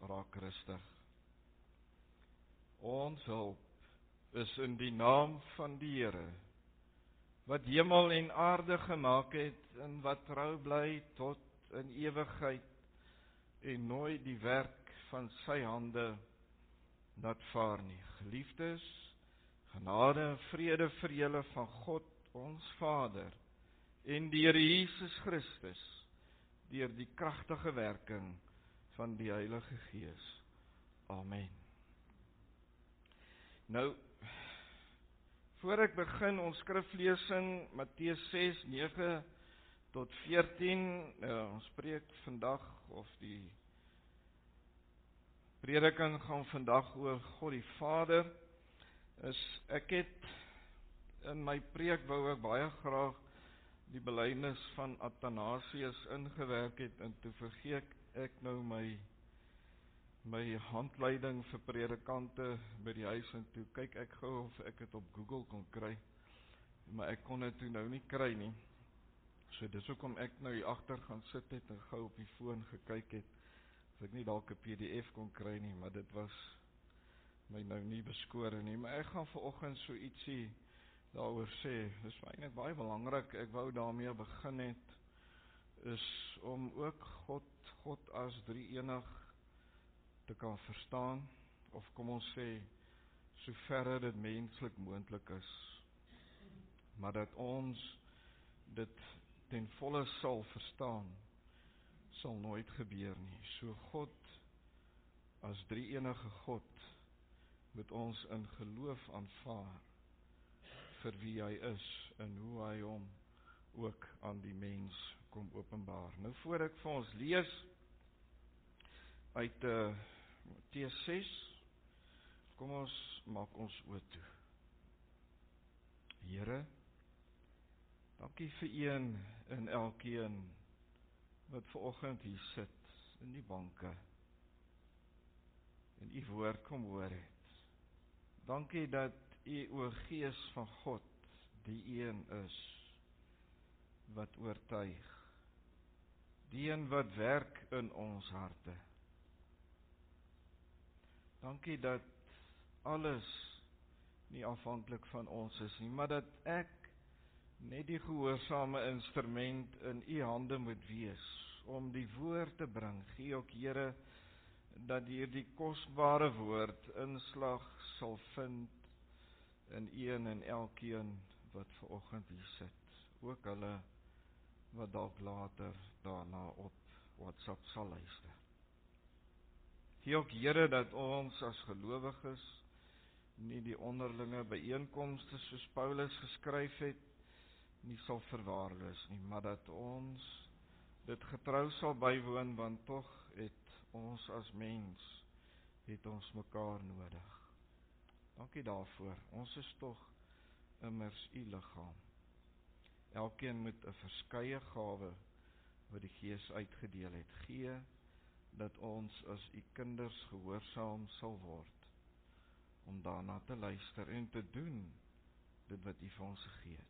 raak rustig. Ons hulp is in die naam van die Here, wat hemel en aarde gemaak het en wat trou bly tot in ewigheid en nooit die werk van sy hande laat vaar nie. Geliefdes, genade en vrede vir julle van God ons Vader en die Here Jesus Christus deur die kragtige werking van die Heilige Gees. Amen. Nou, voor ek begin ons skriflesing Matteus 6, 9 tot 14, ons preek vandag, of die prediking gaan vandag oor God die Vader, ek het in my preek wou ek baie graag die belydenis van Athanasius ingewerk het, en toe vergeet ek nou my handleiding vir predikante by die huis, en toe kyk ek gou of ek het op Google kon kry, maar ek kon dit toe nou nie kry nie. So dis hoekom ek nou hier agter gaan sit het en gou op die foon gekyk het, of ek nie dalk 'n PDF kon kry nie, maar dit was my nou nie beskore nie. Maar ek gaan vanoggend so ietsie daaroor sê. Dis eintlik baie belangrik, ek wou daarmee begin het, is om ook God as drie-enig te kan verstaan, of kom ons sê, soverre dit menslik moontlik is, maar dat ons dit ten volle sal verstaan, sal nooit gebeur nie. So God, as drie-enige God, moet ons in geloof aanvaar vir wie hy is en hoe hy hom ook aan die mens kom openbaar. Nou voor ek vir ons lees uit Matteus 6, kom ons maak ons oë toe. Here, dankie vir een en elkeen wat vanoggend hier sit in die banke en u woord kom hoor het. Dankie dat u, o Gees van God, die een is wat oortuig, die een wat werk in ons harte. Dankie dat alles nie afhanklik van ons is nie, maar dat ek net die gehoorsame instrument in u hande moet wees, om die woord te bring. Gee ook, Here, dat hierdie kosbare woord inslag sal vind in een en elkeen wat vanoggend hier sit. Ook hulle wat dalk later daarna op WhatsApp sal luister. Gee ook, Here, dat ons as gelowiges nie die onderlinge byeenkomste soos Paulus geskryf het, nie sal verwaarloos nie, maar dat ons dit getrou sal bywoon, want tog het ons as mens, het ons mekaar nodig. Dankie daarvoor, ons is tog immers u liggaam. Elkeen moet 'n verskeie gawe wat die Gees uitgedeel het, gee, dat ons as u kinders gehoorsaam sal word, om daarna te luister en te doen dit wat u vir ons gegee het.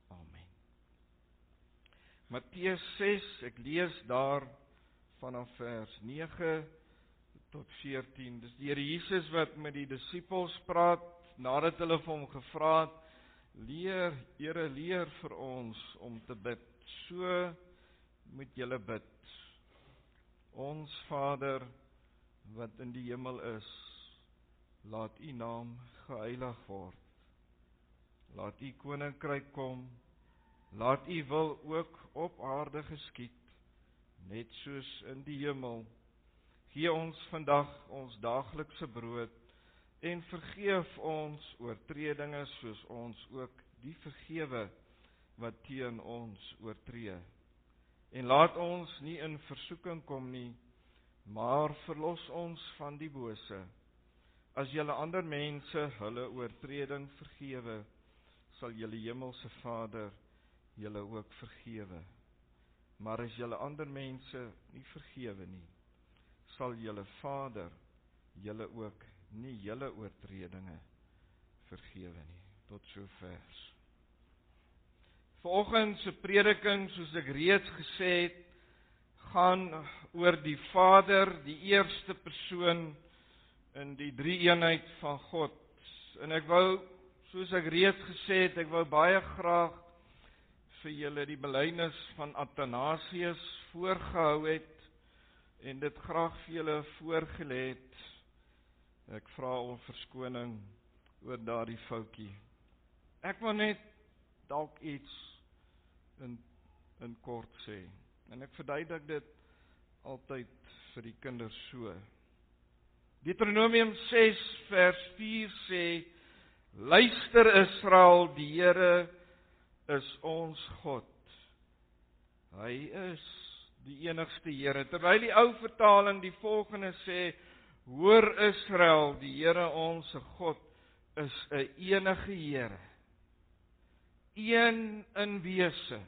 Amen. Matteus 6, ek lees daar vanaf vers 9 tot 14. Dis die Here Jesus wat met die disippels praat, nadat hulle vir hom gevra het, Here, leer vir ons om te bid. So moet julle bid. Ons Vader, wat in die hemel is, laat u naam geheilig word. Laat u koninkryk kom, laat u wil ook op aarde geskied, net soos in die hemel. Gee ons vandag ons daaglikse brood, en vergeef ons oortredinge, soos ons ook die vergewe wat teen ons oortree. En laat ons nie in versoeking kom nie, maar verlos ons van die bose. As julle ander mense hulle oortreding vergewe, sal julle hemelse Vader julle ook vergewe. Maar as julle ander mense nie vergewe nie, sal julle Vader julle ook nie julle oortredinge vergewe nie. Tot sover. Vanoggend se prediking, soos ek reeds gesê het, gaan oor die Vader, die eerste persoon in die drie-eenheid van God. En ek wou, soos ek reeds gesê het, ek wou baie graag vir julle die belydenis van Athanasius voorgehou het en dit graag vir julle voorgelê het. Ek vra om verskoning oor daardie foutjie. Ek wil net dalk iets in kort sê. En ek verduidelik dit altyd vir die kinders so. Deuteronomium 6 vers 4 sê: Luister Israel, die Here is ons God. Hy is die enigste Here. Terwyl die ou vertaling die volgende sê: Hoor Israel, die Here ons God is 'n enige Here. Een in wese.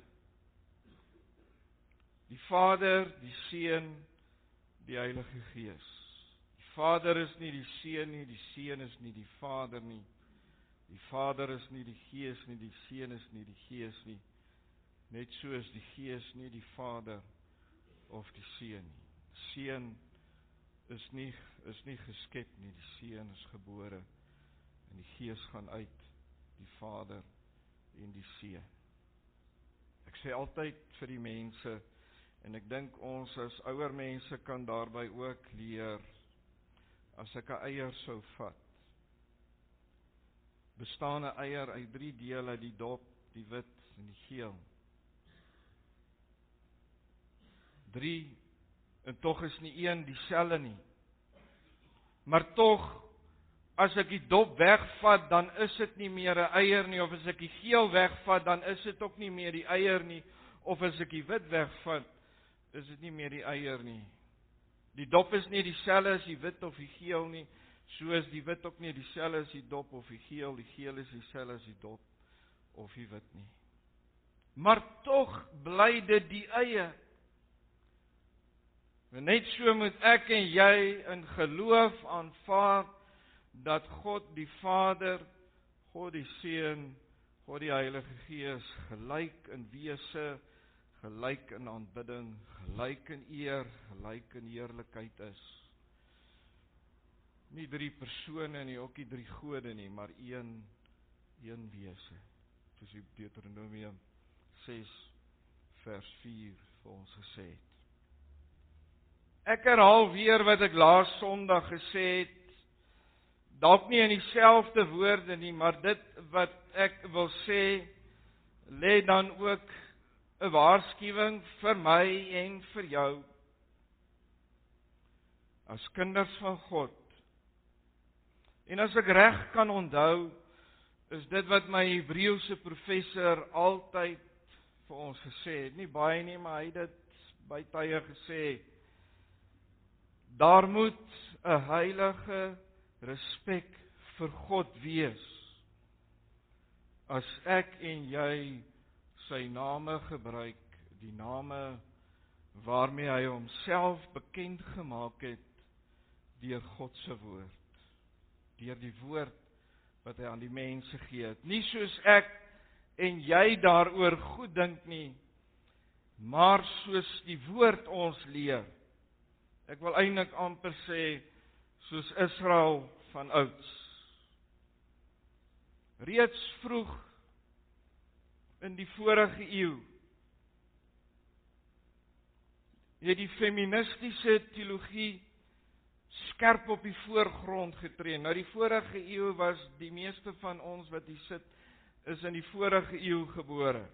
Die Vader, die Seun, die Heilige Gees. Die Vader is nie die Seun nie, die Seun is nie die Vader nie. Die Vader is nie die Gees nie, die Seun is nie die Gees nie. Net soos die Gees nie die Vader of die Seun nie. Seun is nie geskep nie, die Seun is gebore en die Gees gaan uit die Vader en die Seun. Ek sê altyd vir die mense, en ek dink ons as ouer mense kan daarby ook leer, as ek 'n eier sou vat, bestaan 'n eier uit 3 dele, die dop, die wit en die geel. 3, en tog is nie een dieselfde nie. Maar tog, as ek die dop wegvat, dan is dit nie meer 'n eier nie, of as ek die geel wegvat, dan is dit ook nie meer die eier nie, of as ek die wit wegvat, is dit nie meer die eier nie. Die dop is nie dieselfde as die wit of die geel nie, soos die wit ook nie dieselfde as die dop of die geel is dieselfde as die dop of die wit nie. Maar tog bly dit die eier. En net so moet ek en jy in geloof aanvaar dat God die Vader, God die Seun, God die Heilige Gees gelyk in wese, gelyk in aanbidding, gelyk in eer, gelyk in heerlikheid is. Nie 3 persone nie, ook nie 3 gode nie, maar een wese. Soos die Deuteronomium 6 vers 4 vir ons gesê het. Ek herhaal weer wat ek laas Sondag gesê het, dalk nie in dieselfde woorde nie, maar dit wat ek wil sê, lê dan ook 'n waarskuwing vir my en vir jou. As kinders van God. En as ek reg kan onthou, is dit wat my Hebreëse professor altyd vir ons gesê het. Nie baie nie, maar hy het dit by tye gesê. Daar moet 'n heilige respek vir God wees. As ek en jy sy name gebruik, die name waarmee hy homself bekend gemaak het deur God se woord. Deur die woord wat hy aan die mense gee het. Nie soos ek en jy daaroor goed dink nie, maar soos die woord ons leer. Ek wil eintlik amper sê, soos Israel van ouds. Reeds vroeg in die vorige eeu het die feministiese teologie skerp op die voorgrond getree. Nou die vorige eeu was die meeste van ons wat hier sit, is in die vorige eeu gebore.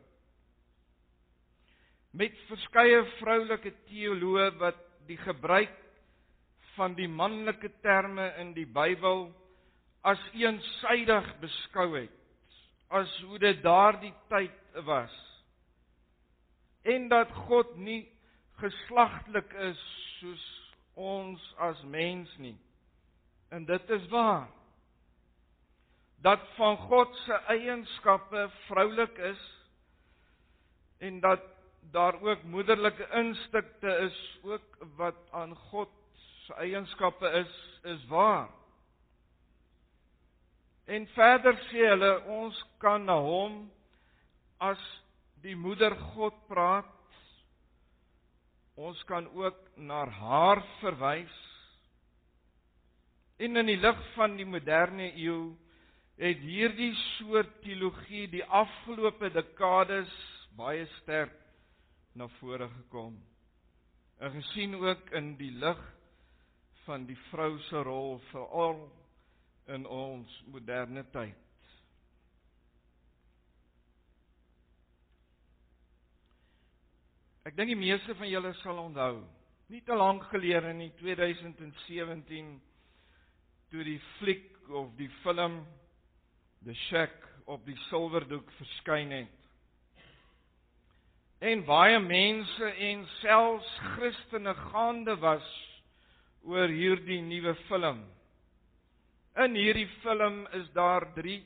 Met verskeie vroulike teoloë wat die gebruik van die manlike terme in die Bybel as eensydig beskou het, as hoe dit daardie tyd was. En dat God nie geslagtelik is soos ons as mens nie. En dit is waar. Dat van God se eienskappe vroulik is en dat daar ook moederlike instikte is, ook wat aan God se eienskappe is waar. En verder sê hulle, ons kan na hom as die moeder God praat, Ons kan ook na haar verwys. En in die lig van die moderne eeu het hierdie soort teologie die afgelope dekades baie sterk na vore gekom. En gesien ook in die lig van die vrou se rol, veral in ons moderne tyd. Ek dink die meeste van julle sal onthou, nie te lank gelede in 2017, toe die fliek of die film The Shack op die silwerdoek verskyn het. En baie mense en selfs Christene gaande was oor hierdie nuwe film. In hierdie film is daar 3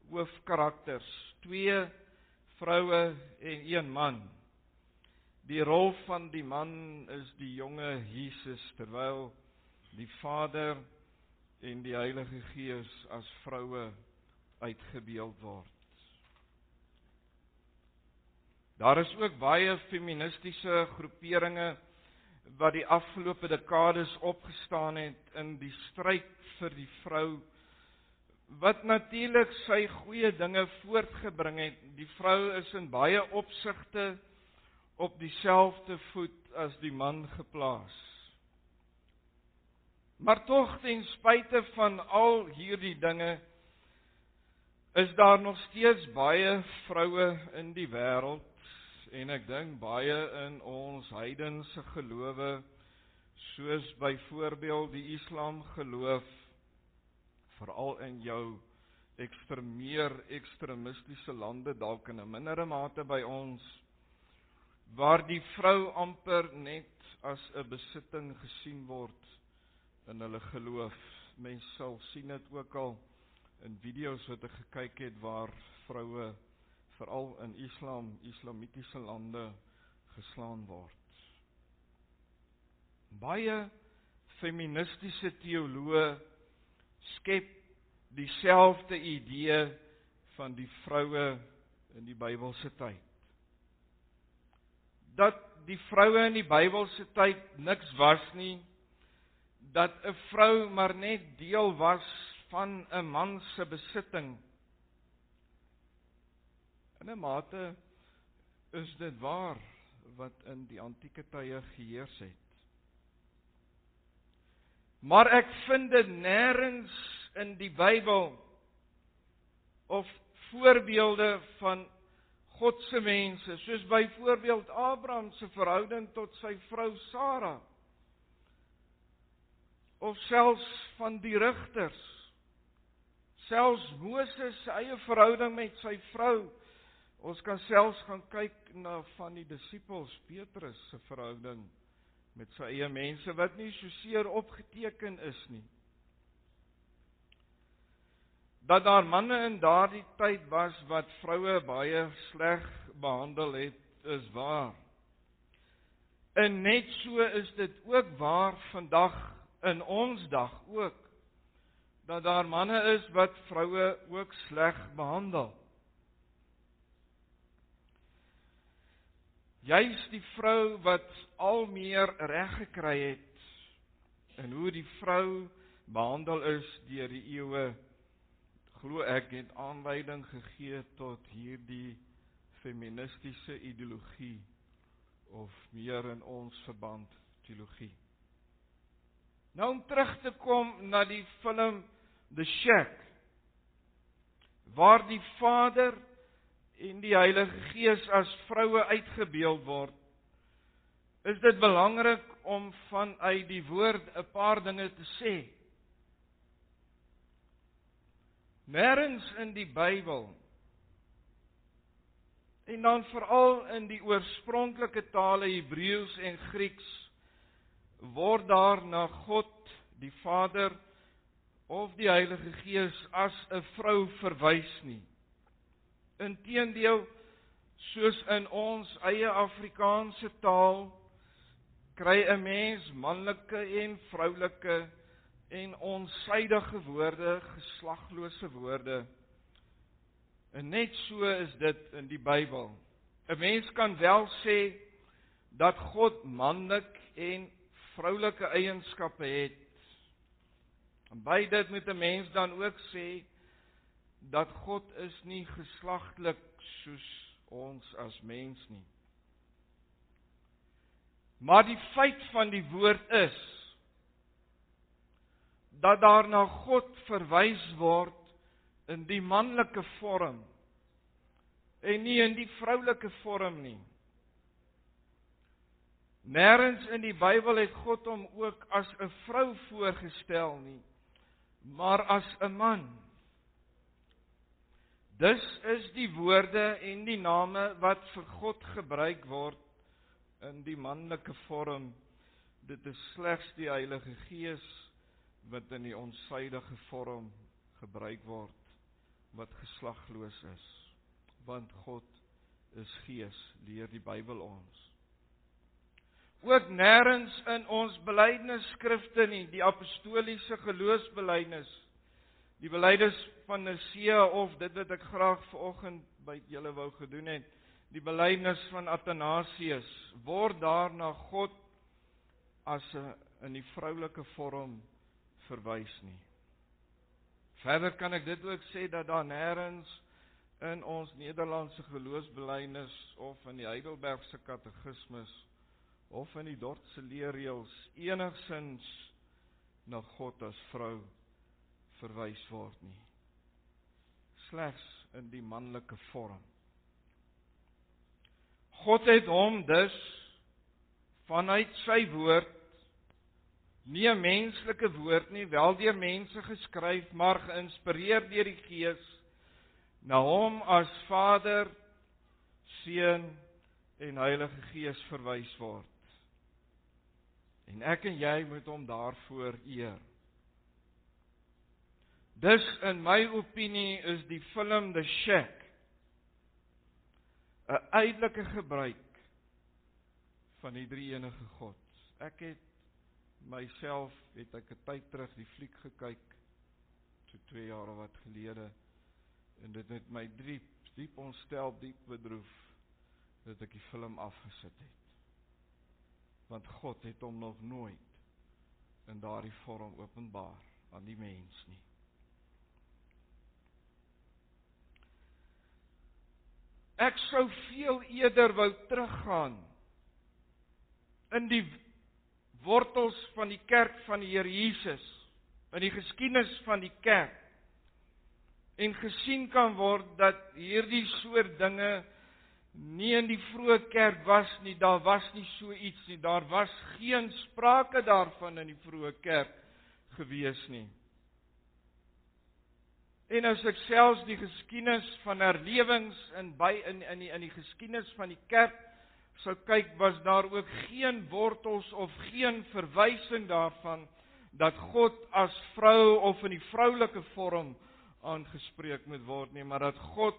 hoofkarakters, 2 vroue en 1 man. Die rol van die man is die jonge Jesus, terwyl die Vader en die Heilige Gees as vroue uitgebeeld word. Daar is ook baie feministiese groeperinge wat die afgelope dekades opgestaan het in die stryd vir die vrou, wat natuurlik sy goeie dinge voortgebring het. Die vrou is in baie opsigte op dieselfde voet as die man geplaas. Maar tog, ten spyte van al hierdie dinge, is daar nog steeds baie vroue in die wêreld, en ek dink baie in ons heidense gelowe, soos byvoorbeeld die Islam geloof, veral in jou meer ekstremistiese lande, dalk in 'n mindere mate by ons, waar die vrou amper net as 'n besitting gesien word in hulle geloof. Mens sal sien dit ook al in video's wat ek gekyk het, waar vroue veral in islamitiese lande geslaan word. Baie feministiese teoloë skep dieselfde idee van die vroue in die Bybelse tyd. Dat die vroue in die Bybelse tyd niks was nie, dat 'n vrou maar net deel was van 'n man se besitting. In 'n mate is dit waar wat in die antieke tye geheers het. Maar ek vind dit nêrens in die Bybel of voorbeelde van God se mense, soos byvoorbeeld Abraham se verhouding tot sy vrou Sara, of selfs van die rigters, selfs Moses se eie verhouding met sy vrou. Ons kan selfs gaan kyk na van die disippels, Petrus se verhouding met sy eie mense, wat nie so seer opgeteken is nie. Dat daar manne in daardie tyd was wat vroue baie sleg behandel het, is waar. En net so is dit ook waar vandag, in ons dag ook, dat daar manne is wat vroue ook sleg behandel. Juist die vrou wat al meer reg gekry het, en hoe die vrou behandel is deur die eeue, glo ek het aanleiding gegee tot hierdie feministiese ideologie, of meer in ons verband teologie. Nou om terug te kom na die film The Shack, waar die Vader en die Heilige Gees as vroue uitgebeeld word, is dit belangrik om vanuit die woord 'n paar dinge te sê. Nêrens in die Bybel, en dan veral in die oorspronklike tale Hebreëus en Grieks, word daar na God, die Vader of die Heilige Gees as 'n vrou verwys nie. Inteendeel, soos in ons eie Afrikaanse taal, kry 'n mens manlike en vroulike en onsydige woorde, geslaglose woorde. En net so is dit in die Bybel. 'n Mens kan wel sê dat God manlik en vroulike eienskappe het. En by dit moet 'n mens dan ook sê, dat God is nie geslagtelik soos ons as mens nie. Maar die feit van die woord is, dat daar na God verwys word in die manlike vorm, en nie in die vroulike vorm nie. Nêrens in die Bybel het God hom ook as 'n vrou voorgestel nie, maar as 'n man. Dus is die woorde en die name wat vir God gebruik word in die manlike vorm, dit is slegs die Heilige Gees wat in die onsuidige vorm gebruik word, wat geslagloos is. Want God is Gees, leer die Bybel ons. Ook nêrens in ons belydenisskrifte nie, die apostoliese geloofsbelydenis, die belydenis van Nicea of dit wat ek graag vanoggend by julle wou gedoen het, die belydenis van Athanasius, word daar na God as in die vroulike vorm verwys nie. Verder kan ek dit ook sê dat daar nêrens in ons Nederlandse geloofsbelydenis of in die Heidelbergse katekismus of in die Dordtse leerreëls enigsins na God as vrou verwys word nie. Slegs in die manlike vorm. God het hom dus vanuit sy woord, nie 'n menslike woord nie, wel deur mense geskryf, maar geïnspireer deur die Gees, na hom as Vader, Seun en Heilige Gees verwys word. En ek en jy moet hom daarvoor eer. Dus in my opinie is die film The Shack 'n uiterlike gebruik van die drie-enige God. Ek het myself, het ek 'n tyd terug die fliek gekyk, so 2 jaar of wat gelede, en dit het my diep ontstel, diep bedroef, dat ek die film afgesit het. Want God het hom nog nooit in daardie vorm openbaar aan die mens nie. Ek sou veel eerder wou teruggaan in die wortels van die kerk van die Here Jesus, in die geskiedenis van die kerk, en gesien kan word dat hierdie soort dinge nie in die vroeë kerk was nie, daar was nie so iets nie, daar was geen sprake daarvan in die vroeë kerk gewees nie. En as ek selfs die geskiedenis van herlewings in die geskiedenis van die kerk sou kyk, was daar ook geen wortels of geen verwysing daarvan dat God as vrou of in die vroulike vorm aangespreek moet word nie, maar dat God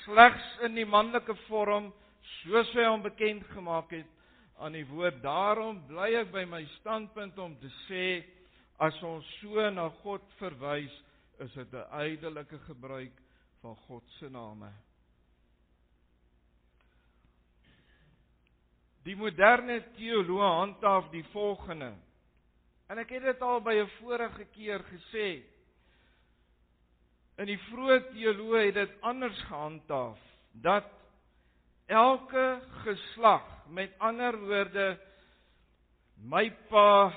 slegs in die manlike vorm, soos hy hom bekend gemaak het aan die woord. Daarom bly ek by my standpunt om te sê, as ons so na God verwys, is dit 'n uiterlike gebruik van God se name. Die moderne teoloë handhaaf die volgende, en ek het dit al by 'n vorige keer gesê, in die vroeë teoloë het dit anders gehandhaaf, dat elke geslag, met ander woorde, my pa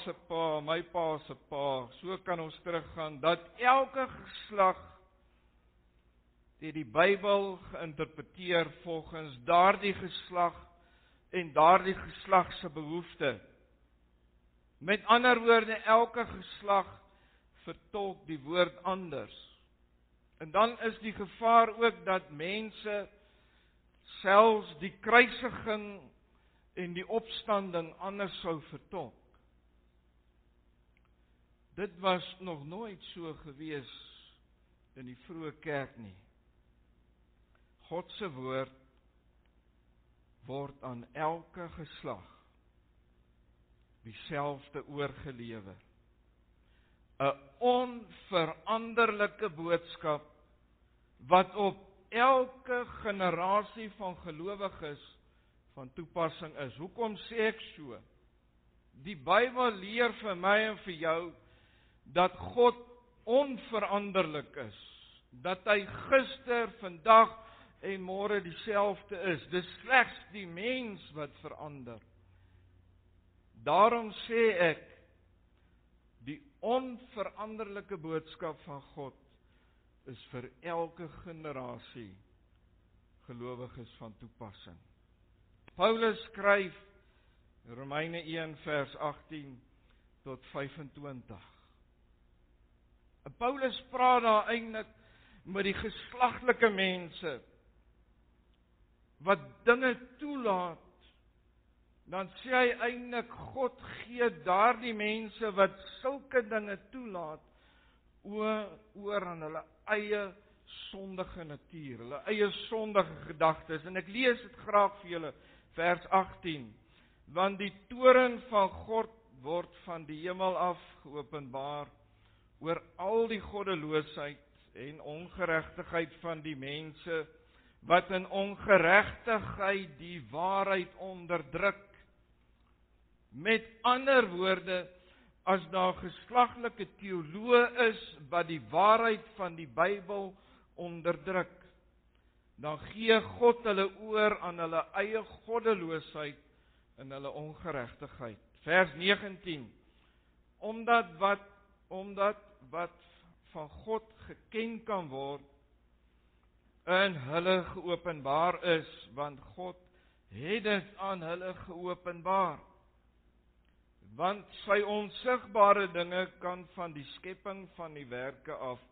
se pa, my pa se pa, so kan ons teruggaan, dat elke geslag die Bybel geïnterpreteer volgens daardie geslag en daardie geslag se behoefte. Met ander woorde, elke geslag vertolk die woord anders. En dan is die gevaar ook dat mense selfs die kruisiging en die opstanding anders sou vertolk. Dit was nog nooit so gewees in die vroeë kerk nie. God se woord word aan elke geslag dieselfde oorgelewer. 'n onveranderlike boodskap wat op elke generasie van gelowiges van toepassing is. Hoekom sê ek so? Die Bybel leer vir my en vir jou dat God onveranderlik is. Dat hy gister, vandag en môre dieselfde is. Dis slegs die mens wat verander. Daarom sê ek, die onveranderlike boodskap van God is vir elke generasie gelowiges van toepassing. Paulus skryf Romeine 1 vers 18 tot 25. En Paulus praat daar eintlik met die geslaglike mense wat dinge toelaat. Dan sê hy eintlik God gee daardie mense wat sulke dinge toelaat oor aan hulle eie sondige natuur, hulle eie sondige gedagtes. En ek lees dit graag vir julle, vers 18. Want die toorn van God word van die hemel af geopenbaar oor al die goddeloosheid en ongeregtigheid van die mense wat in ongeregtigheid die waarheid onderdruk. Met ander woorde, as daar geslaglike teoloë is wat die waarheid van die Bybel onderdruk, dan gee God hulle oor aan hulle eie goddeloosheid en hulle ongeregtigheid. Vers 19. Omdat wat van God geken kan word, in hulle geopenbaar is, want God het dit aan hulle geopenbaar. Want sy onsigbare dinge kan van die skepping van die werke af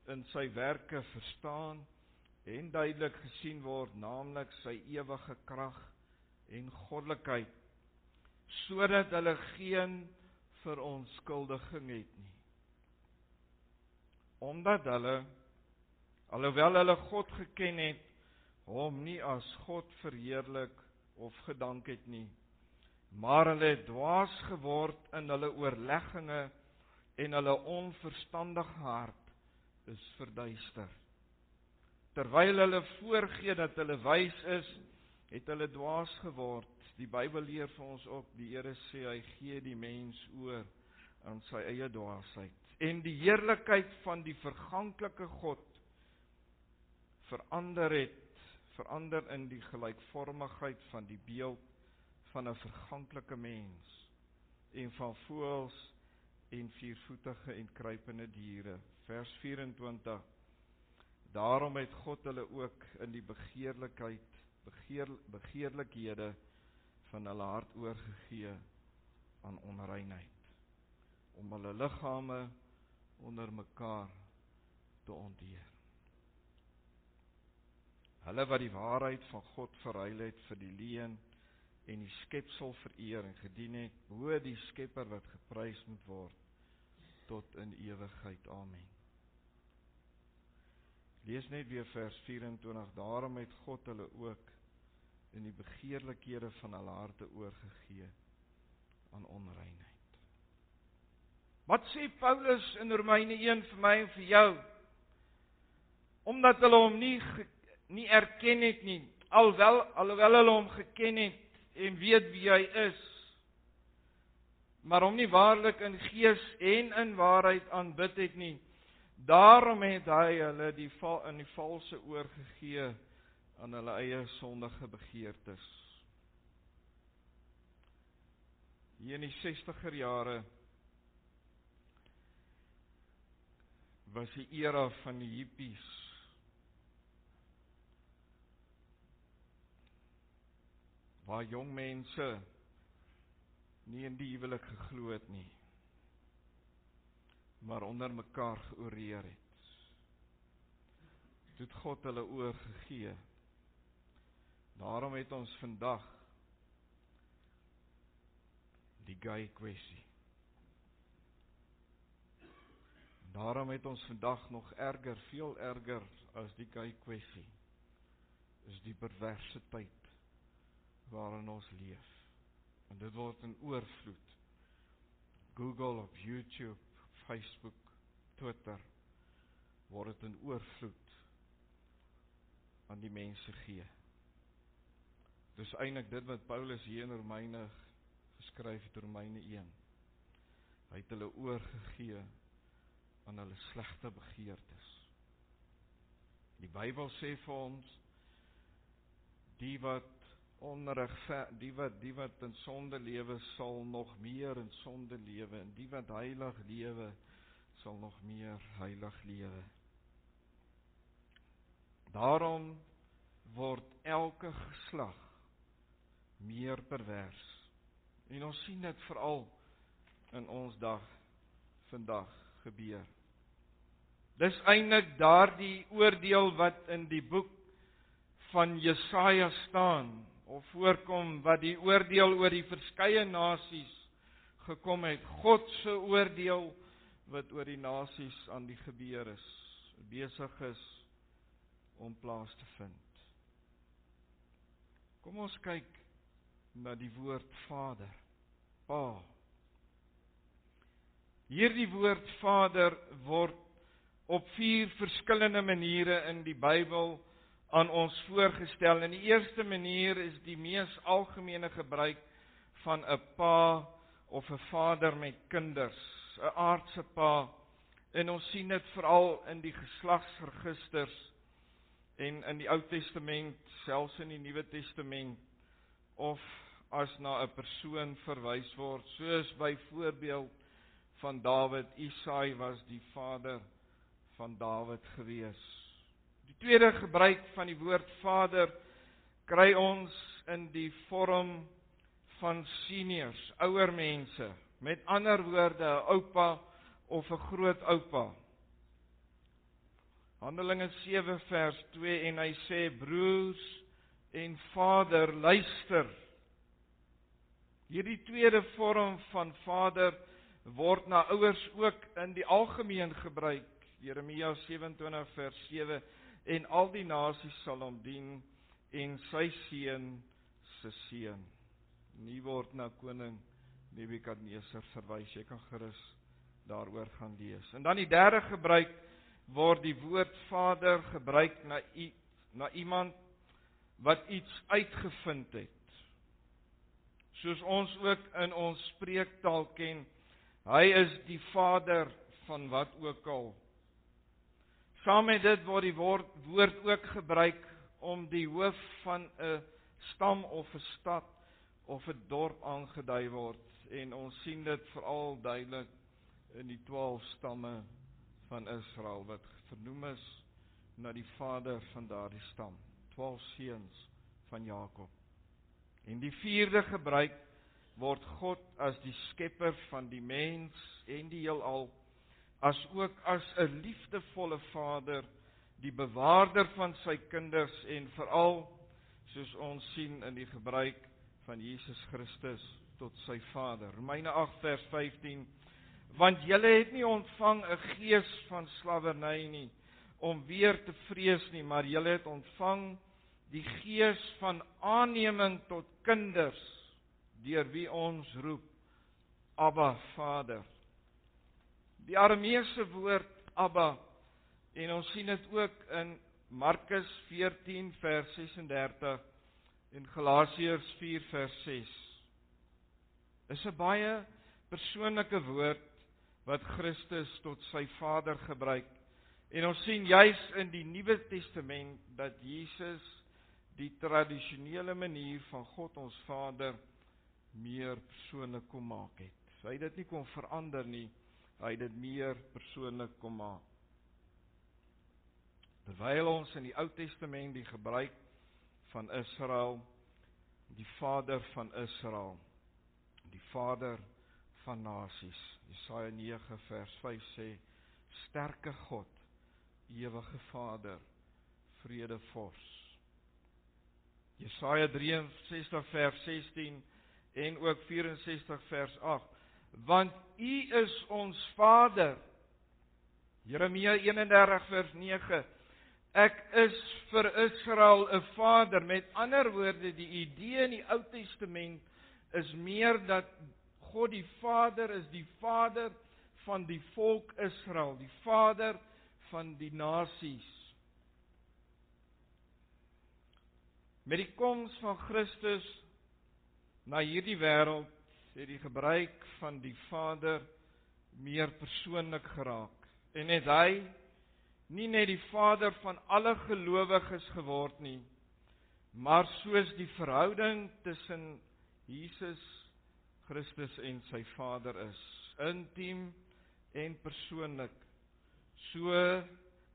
in sy werke verstaan en duidelik gesien word, naamlik sy ewige krag en goddelikheid, sodat hulle geen verontskuldiging het nie. Omdat hulle, alhoewel hulle God geken het, hom nie as God verheerlik of gedank het nie, maar hulle het dwaas geword in hulle oorlegginge en hulle onverstandige hart is verduister. Terwyl hulle voorgee dat hulle wys is, het hulle dwaas geword. Die Bybel leer vir ons ook, die Here sê hy gee die mens oor aan sy eie dwaasheid. En die heerlikheid van die verganklike God verander in die gelykvormigheid van die beeld van 'n verganklike mens en van voëls en viervoetige en kruipende diere. Vers 24. Daarom het God hulle ook in die begeerlikhede van hulle hart oorgegee aan onreinheid, om hulle liggame onder mekaar te onteer. Hulle wat die waarheid van God verruil het vir die leuen en die skepsel vereer en gedien het, bo die Skepper wat geprys moet word tot in ewigheid. Amen. Lees net weer vers 24. Daarom het God hulle ook in die begeerlikhede van hulle harte oorgegee aan onreinheid. Wat sê Paulus in Romeine 1 vir my en vir jou? Omdat hulle hom nie erken het nie, alhoewel hulle hom geken het en weet wie hy is, maar hom nie waarlik in gees en in waarheid aanbid het nie. Daarom het hy hulle in die valse oorgegee aan hulle eie sondige begeertes. Hier in die 60er jare was die era van die hippies. Waar jong mense nie in die huwelik geglo het nie, maar onder mekaar georeer het. Toe het God hulle oorgegee. Daarom het ons vandag die gay kwessie. Daarom het ons vandag nog erger, veel erger as die gay kwessie, is die perverse tyd waarin ons leef. En dit word in oorvloed. Google, op YouTube, Facebook, Twitter, word dit in oorvloed aan die mense gee. Dis eintlik dit wat Paulus hier in Romeine geskryf het, Romeine 1. Hy het hulle oorgegee aan hulle slegte begeertes. Die Bybel sê vir ons, die wat in sonde lewe sal nog meer in sonde lewe, en die wat heilig lewe sal nog meer heilig lewe. Daarom word elke geslag meer pervers. En ons sien dit veral in ons dag vandag gebeur. Dis eintlik daardie oordeel wat in die boek van Jesaja staan, of voorkom, wat die oordeel oor die verskeie nasies gekom het. God se oordeel wat oor die nasies aan die gebeur is, besig is om plaas te vind. Kom ons kyk na die woord Vader, Pa. Hierdie woord Vader word op 4 verskillende maniere in die Bybel aan ons voorgestel. En die eerste manier is die mees algemene gebruik van 'n pa of 'n vader met kinders, 'n aardse pa. En ons sien dit veral in die geslagsregisters en in die Ou Testament, selfs in die Nuwe Testament, of as na 'n persoon verwys word, soos byvoorbeeld van Dawid. Isaai was die vader van Dawid gewees. Die tweede gebruik van die woord Vader kry ons in die vorm van seniors, ouer mense. Met ander woorde, 'n oupa of 'n grootoupa. Handelinge 7 vers 2, en hy sê, broers en vader, luister. Hierdie tweede vorm van vader word na ouers ook in die algemeen gebruik. Jeremia 27 vers 7, en al die nasies sal hom dien, en sy seun se seun. Nie word na koning Nebukadneser verwys, jy kan gerus daaroor gaan lees. En dan die derde gebruik, word die woord vader gebruik na iemand wat iets uitgevind het. Soos ons ook in ons spreektaal ken, hy is die vader van wat ook al. Saam met dit word die woord ook gebruik om die hoof van 'n stam of 'n stad of 'n dorp aangedui word. En ons sien dit veral duidelik in die 12 stamme van Israel, wat vernoem is na die vader van daardie stam, 12 seuns van Jakob. En die vierde gebruik word God as die skepper van die mens en die heelal, as ook as 'n liefdevolle vader, die bewaarder van sy kinders, en veral, soos ons sien in die gebruik van Jesus Christus tot sy vader. Romeine 8 vers 15, want julle het nie ontvang 'n gees van slawerny nie, om weer te vrees nie, maar julle het ontvang die gees van aanneming tot kinders, deur wie ons roep, Abba, Vader. Die Arameese woord Abba, en ons sien dit ook in Markus 14 vers 36 en Galasiërs 4 vers 6. Is 'n baie persoonlike woord wat Christus tot sy Vader gebruik. En ons sien juis in die Nuwe Testament dat Jesus die tradisionele manier van God ons Vader meer persoonlik kom maak het. Hy het dit nie kon verander nie, hy het dit meer persoonlik kom maak. Terwyl ons in die Ou Testament die gebruik van Israel, die Vader van Israel, die Vader van nasies, Jesaja 9 vers 5 sê, sterke God, ewige Vader, vredevors. Jesaja 63 vers 16 en ook 64 vers 8, want U is ons Vader. Jeremia 31 vers 9, ek is vir Israel 'n vader. Met ander woorde, die idee in die Ou Testament is meer dat God die Vader is die Vader van die volk Israel, die Vader van die nasies. Met die koms van Christus na hierdie wêreld het die gebruik van die Vader meer persoonlik geraak. En het hy nie net die Vader van alle gelowiges geword nie, maar soos die verhouding tussen Jesus Christus en sy Vader is, intiem en persoonlik. So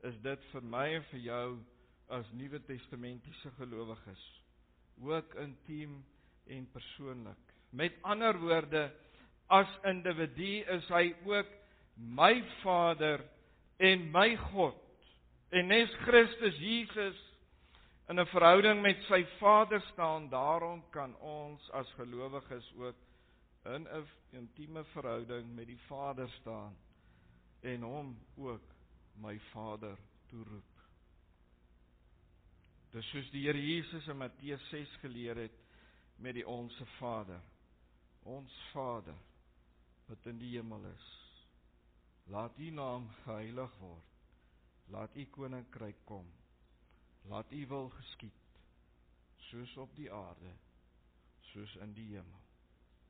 is dit vir my en vir jou as Nuwe Testamentiese gelowiges, ook intiem en persoonlik. Met ander woorde, as individu is hy ook my Vader en my God. En nes Christus Jesus in 'n verhouding met sy Vader staan, daarom kan ons as gelowiges ook in 'n intieme verhouding met die Vader staan en hom ook my Vader toeroep. Dis soos die Here Jesus in Matteus 6 geleer het met die Onse Vader. Ons Vader wat in die hemel is, laat U naam geheilig word. Laat U koninkryk kom. Laat U wil geskied, soos op die aarde, soos in die hemel.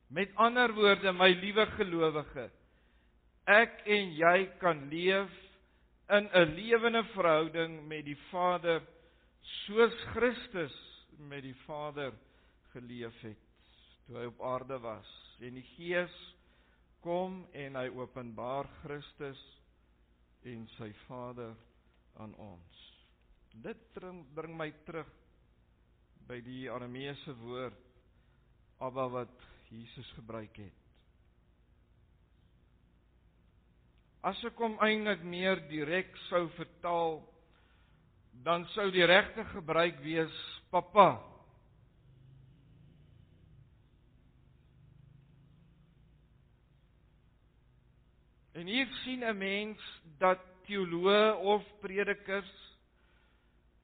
Met ander woorde, my liewe gelowige, ek en jy kan leef in 'n lewende verhouding met die Vader, soos Christus met die Vader geleef het, toe hy op aarde was. En die Gees kom en hy openbaar Christus en sy Vader aan ons. Dit bring my terug by die Arameese woord Abba wat Jesus gebruik het. As ek hom eintlik meer direk sou vertaal, dan sou die regte gebruik wees Papa. En hier sien 'n mens dat teoloë of predikers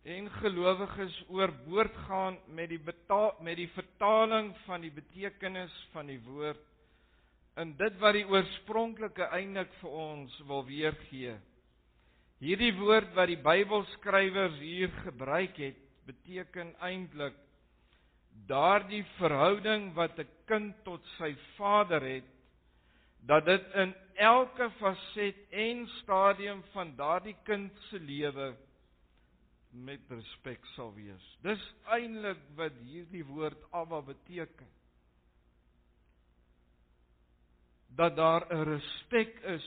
en gelowiges oorboord gaan met die vertaling van die betekenis van die woord in dit wat die oorspronklike eintlik vir ons wil weergee. Hierdie woord wat die Bybelskrywers hier gebruik het, beteken eintlik daardie verhouding wat 'n kind tot sy vader het, dat dit in elke faset en stadium van daardie kind se lewe met respek sal wees. Dis eintlik wat hierdie woord Abba beteken. Dat daar 'n respek is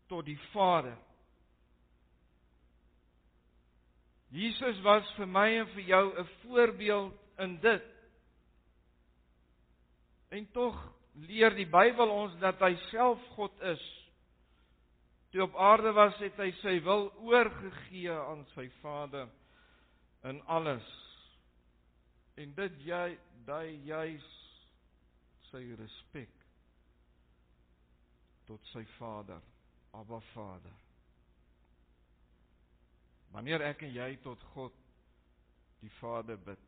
tot die Vader. Jesus was vir my en vir jou 'n voorbeeld in dit. En tog leer die Bybel ons dat hy self God is. Toe op aarde was, het hy sy wil oorgegee aan sy Vader in alles. En dit juis sy respek tot sy Vader, Abba Vader. Wanneer ek en jy tot God, die Vader bid,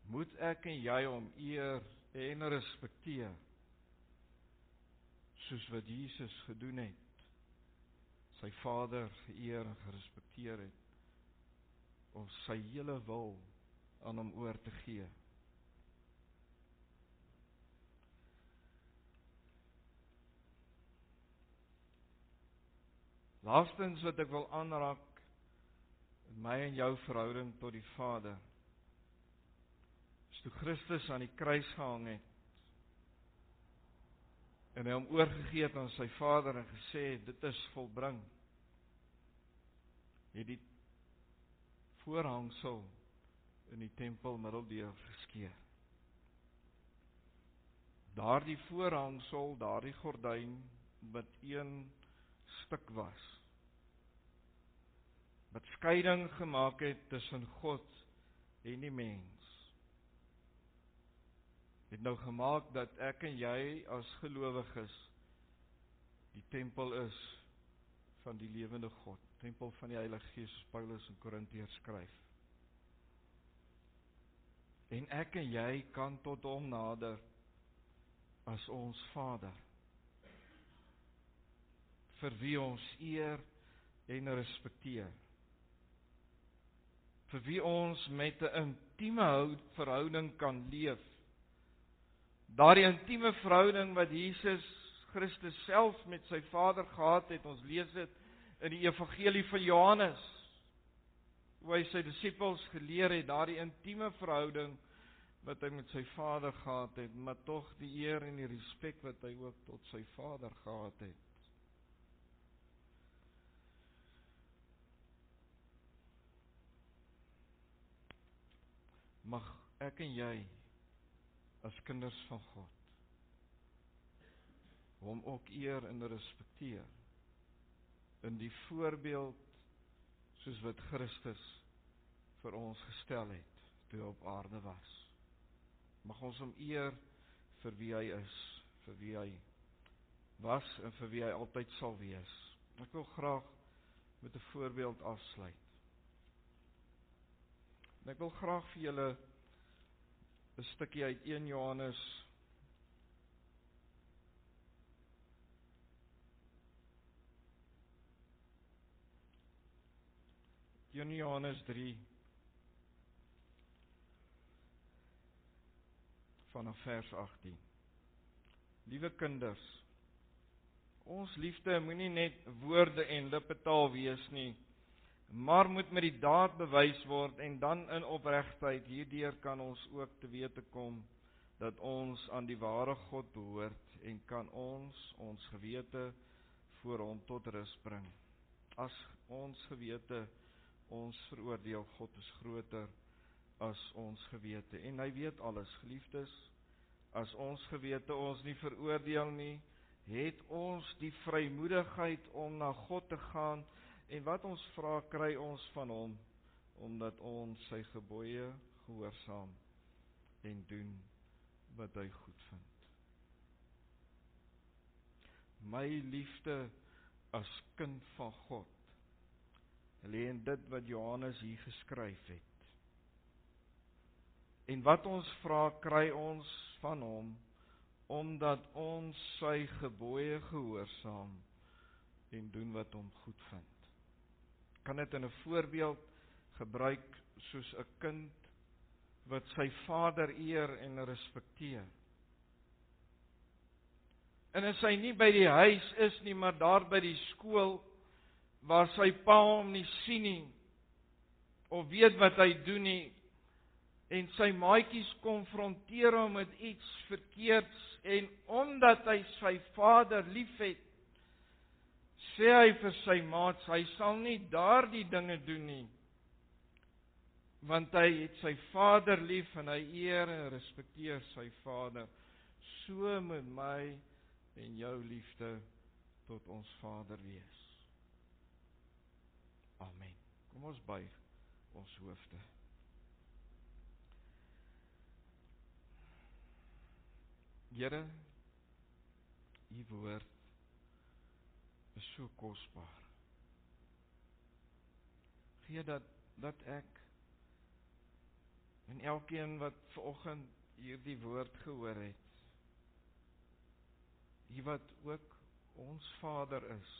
moet ek en jy hom eer en respekteer, soos wat Jesus gedoen het, sy Vader geëer en gerespekteer het, om sy hele wil aan hom oor te gee. Laastens wat ek wil aanraak in my en jou verhouding tot die Vader, is toe Christus aan die kruis gehang het en hy hom oorgegee het aan sy Vader en gesê het, dit is volbring, het die voorhangsel in die tempel middeldeur geskeur. Daardie voorhangsel, daardie gordyn wat een stuk was, wat skeiding gemaak het tussen God en die mens, het nou gemaak dat ek en jy as gelowiges die tempel is van die lewende God, tempel van die Heilige Gees, soos Paulus in Korintiërs skryf. En ek en jy kan tot hom nader as ons Vader, vir wie ons eer en respekteer. vir wie ons met 'n intieme verhouding kan leef. Daardie intieme verhouding wat Jesus Christus self met sy Vader gehad het, ons lees dit in die Evangelie van Johannes, hoe hy sy disippels geleer het, daardie intieme verhouding wat hy met sy Vader gehad het, maar tog die eer en die respek wat hy ook tot sy Vader gehad het. Mag ek en jy as kinders van God hom ook eer en respekteer in die voorbeeld soos wat Christus vir ons gestel het toe hy op aarde was. Mag ons hom eer vir wie hy is, vir wie hy was en vir wie hy altyd sal wees. Ek wil graag met 'n voorbeeld afsluit. En ek wil graag vir julle 'n stukkie uit 1 Johannes 3 vanaf vers 18. Liewe kinders, ons liefde moenie net woorde en lippetaal wees nie, maar moet met die daad bewys word en dan in opregtheid. Hierdeur kan ons ook te wete kom dat ons aan die ware God behoort en kan ons gewete voor hom tot rus bring. As ons gewete ons veroordeel, God is groter as ons gewete en hy weet alles. Geliefdes, as ons gewete ons nie veroordeel nie, het ons die vrymoedigheid om na God te gaan en wat ons vra, kry ons van hom, omdat ons sy gebooie gehoorsaam en doen wat hy goed vind. My liefde as kind van God lê in dit wat Johannes hier geskryf het. En wat ons vra, kry ons van hom, omdat ons sy gebooie gehoorsaam en doen wat hom goed vind. Kan dit in 'n voorbeeld gebruik soos 'n kind wat sy vader eer en respekteer. En as hy nie by die huis is nie, maar daar by die skool, waar sy pa hom nie sien nie, of weet wat hy doen nie, en sy maatjies konfronteer hom met iets verkeerds, en omdat hy sy vader liefhet, sê hy vir sy maats, hy sal nie daardie dinge doen nie, want hy het sy vader lief en hy eer en respekteer sy vader. So moet my en jou liefde tot ons Vader wees. Amen. Kom ons buig ons hoofde. Here, u woord is so kosbaar. Gee dat ek en elkeen wat vanoggend hierdie woord gehoor het, die wat ook ons Vader is,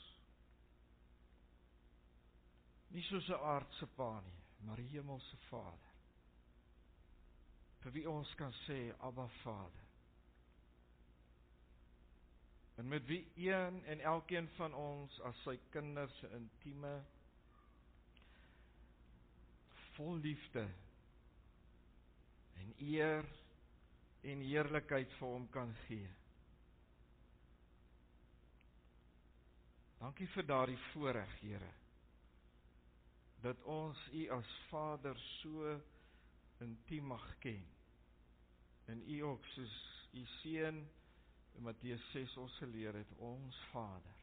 nie soos 'n aardse pa nie, maar die hemelse Vader, vir wie ons kan sê, Abba Vader, en met wie een en elkeen van ons as sy kinders 'n intieme, vol liefde en eer en heerlikheid vir hom kan gee. Dankie vir daardie voorreg, Here, dat ons u as Vader so intiem mag ken, en u ook soos u seun in Matteus 6 ons geleer het, ons Vader,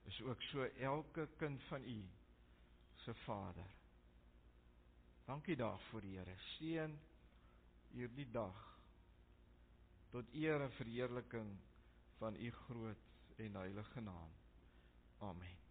is ook so elke kind van u se Vader. Dankie daarvoor, Here. Seën hierdie dag tot eer en verheerliking van u groot en heilige naam. Amen.